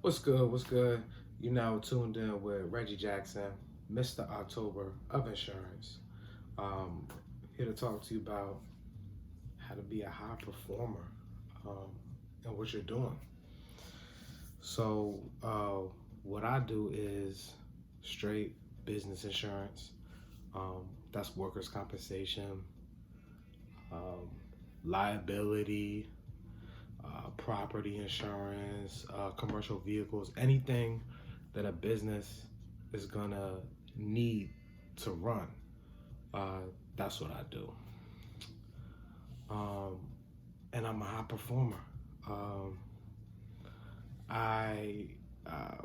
What's good? What's good? You now tuned in with Reggie Jackson, Mr. October of Insurance. Um, Here to talk to you about how to be a high performer um, and what you're doing. So, what I do is straight business insurance. That's workers' compensation, um, liability, property insurance, commercial vehicles, anything that a business is gonna need to run. Uh, that's what I do. Um, and I'm a high performer. Um, I uh,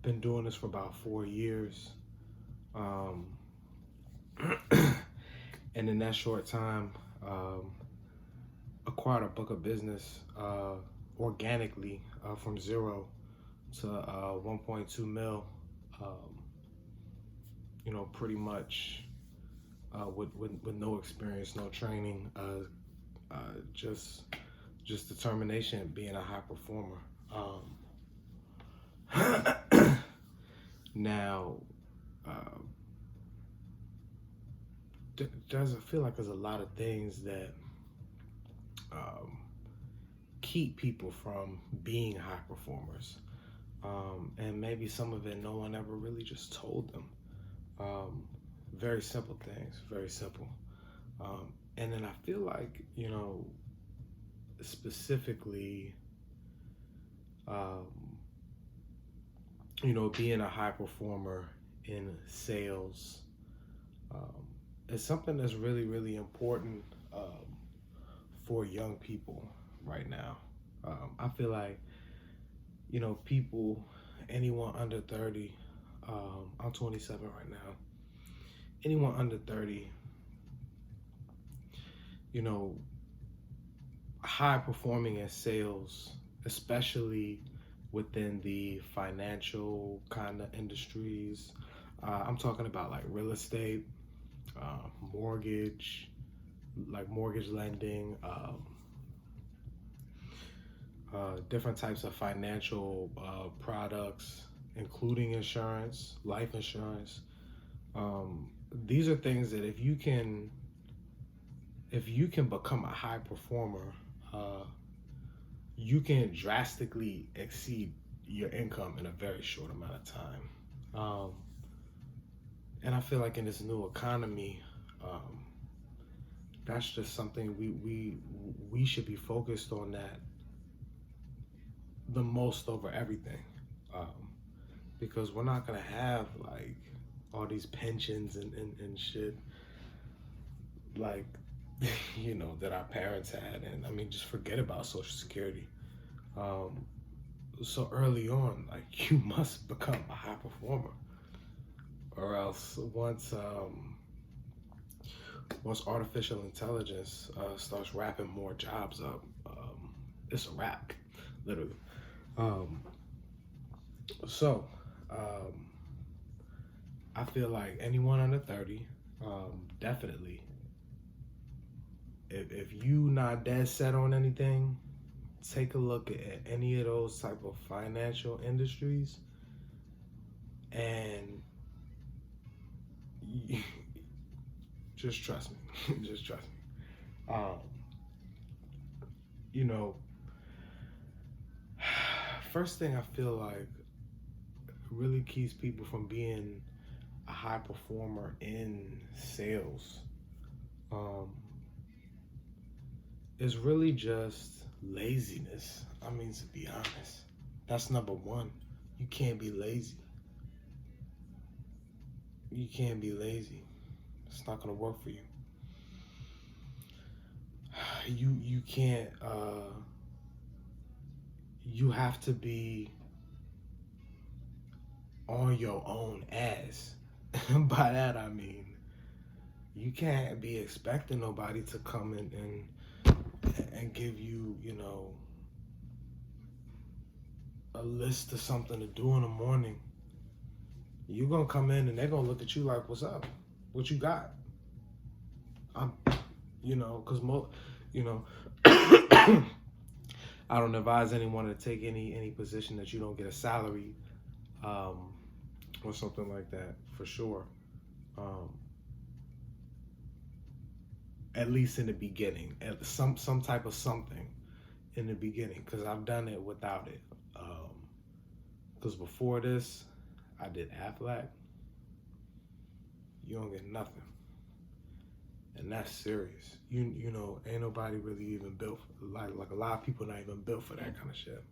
been doing this for about 4 years. Um, and in that short time, acquired a book of business organically from zero to 1.2 mil. Um, pretty much with no experience, no training, just determination, being a high performer. Now, uh, does it feel like there's a lot of things that um, keep people from being high performers, and maybe some of it no one ever really just told them. Very simple things, very simple. And then I feel like, specifically, um, being a high performer in sales is something that's really, really important for young people right now. I feel like, people, anyone under 30, I'm 27 right now, anyone under 30, high performing in sales, especially within the financial kind of industries. I'm talking about like real estate, mortgage, like mortgage lending, different types of financial products, including insurance, life insurance. These are things that if you can become a high performer, you can drastically exceed your income in a very short amount of time. And I feel like in this new economy, that's just something we should be focused on, that the most over everything, because we're not gonna have like all these pensions and shit like that our parents had. And I mean, just forget about Social Security. So early on, like, you must become a high performer, or else once artificial intelligence starts wrapping more jobs up, it's a wrap, literally. Um, so I feel like anyone under 30, definitely, if you not dead set on anything, take a look at any of those type of financial industries, and just trust me. Just trust me. You know, first thing I feel like really keeps people from being a high performer in sales is really just laziness. I mean, to be honest, that's number one. You can't be lazy. You can't be lazy. It's not gonna work for you. You can't. You have to be on your own ass. By that I mean, you can't be expecting nobody to come in and give you, a list of something to do in the morning. You're gonna come in and they're gonna look at you like, "What's up? What you got?" I'm, because you know, I don't advise anyone to take any position that you don't get a salary, um, or something like that for sure. Um, at least in the beginning, at some type of something in the beginning, because I've done it without it. Because before this, I did Aflac. You don't get nothing, and that's serious. You know, ain't nobody really even built for, like a lot of people not even built for that kind of shit.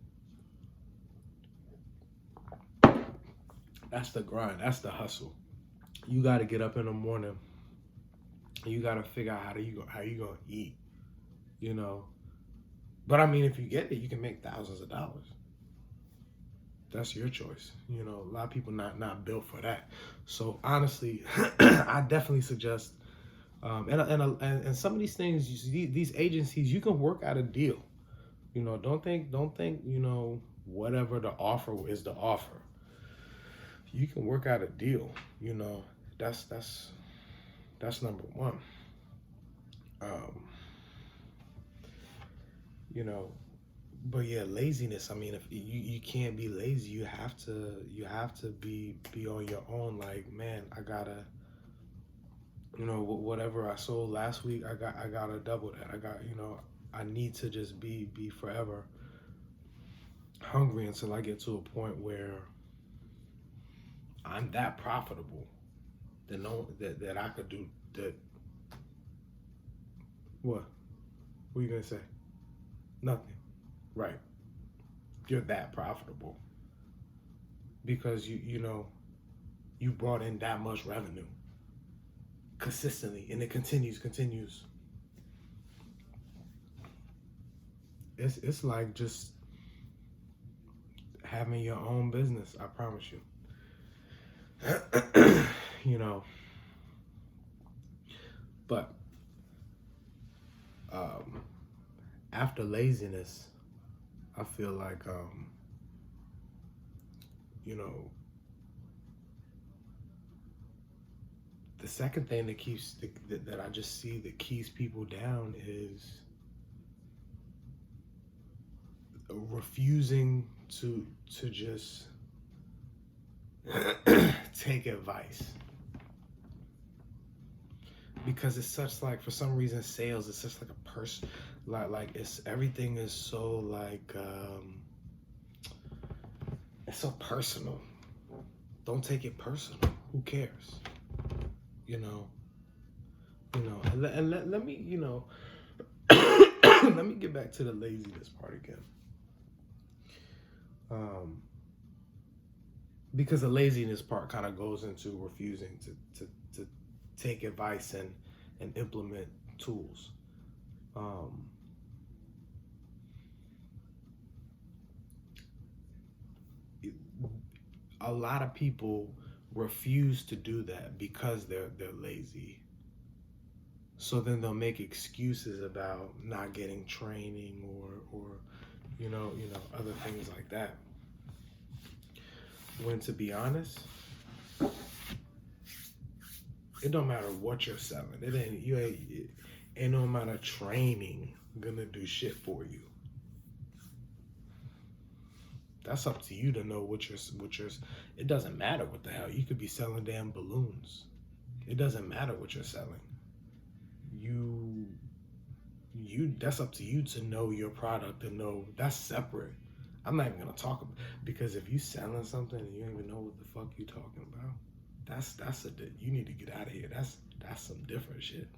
That's the grind. That's the hustle. You got to get up in the morning. You got to figure out how you gonna eat. You know, but I mean, if you get it, you can make thousands of dollars. That's your choice. You know, a lot of people not built for that. So honestly, I definitely suggest. And some of these things, these agencies, you can work out a deal. You know, don't think you know whatever the offer is the offer. You can work out a deal. You know, that's number one. Um, you know, but yeah, laziness. I mean, if you can't be lazy, you have to be on your own. Like, man, I gotta, you know, whatever I sold last week, I gotta double that. I need to just be forever hungry until I get to a point where I'm that profitable that that I could do that. What? What are you gonna say? Nothing. Right. You're that profitable because you brought in that much revenue consistently, and it continues. It's like just having your own business. I promise you. You know, but um, after laziness, I feel like you know, the second thing that that I just see that keeps people down is refusing to just take advice, because it's such, like, for some reason, sales is such like a person, like it's everything is so like it's so personal. Don't take it personal. Who cares? You know. Let me, let me get back to the laziness part again. Because the laziness part kind of goes into refusing to take advice and implement tools. Um, a lot of people refuse to do that because they're lazy. So then they'll make excuses about not getting training or other things like that. When, to be honest, it don't matter what you're selling. Ain't no amount of training gonna do shit for you. That's up to you to know what you're. It doesn't matter what the hell. You could be selling damn balloons. It doesn't matter what you're selling. That's up to you to know your product and know that's separate. I'm not even gonna talk about, because if you selling something and you don't even know what the fuck you talking about, you need to get out of here. That's some different shit.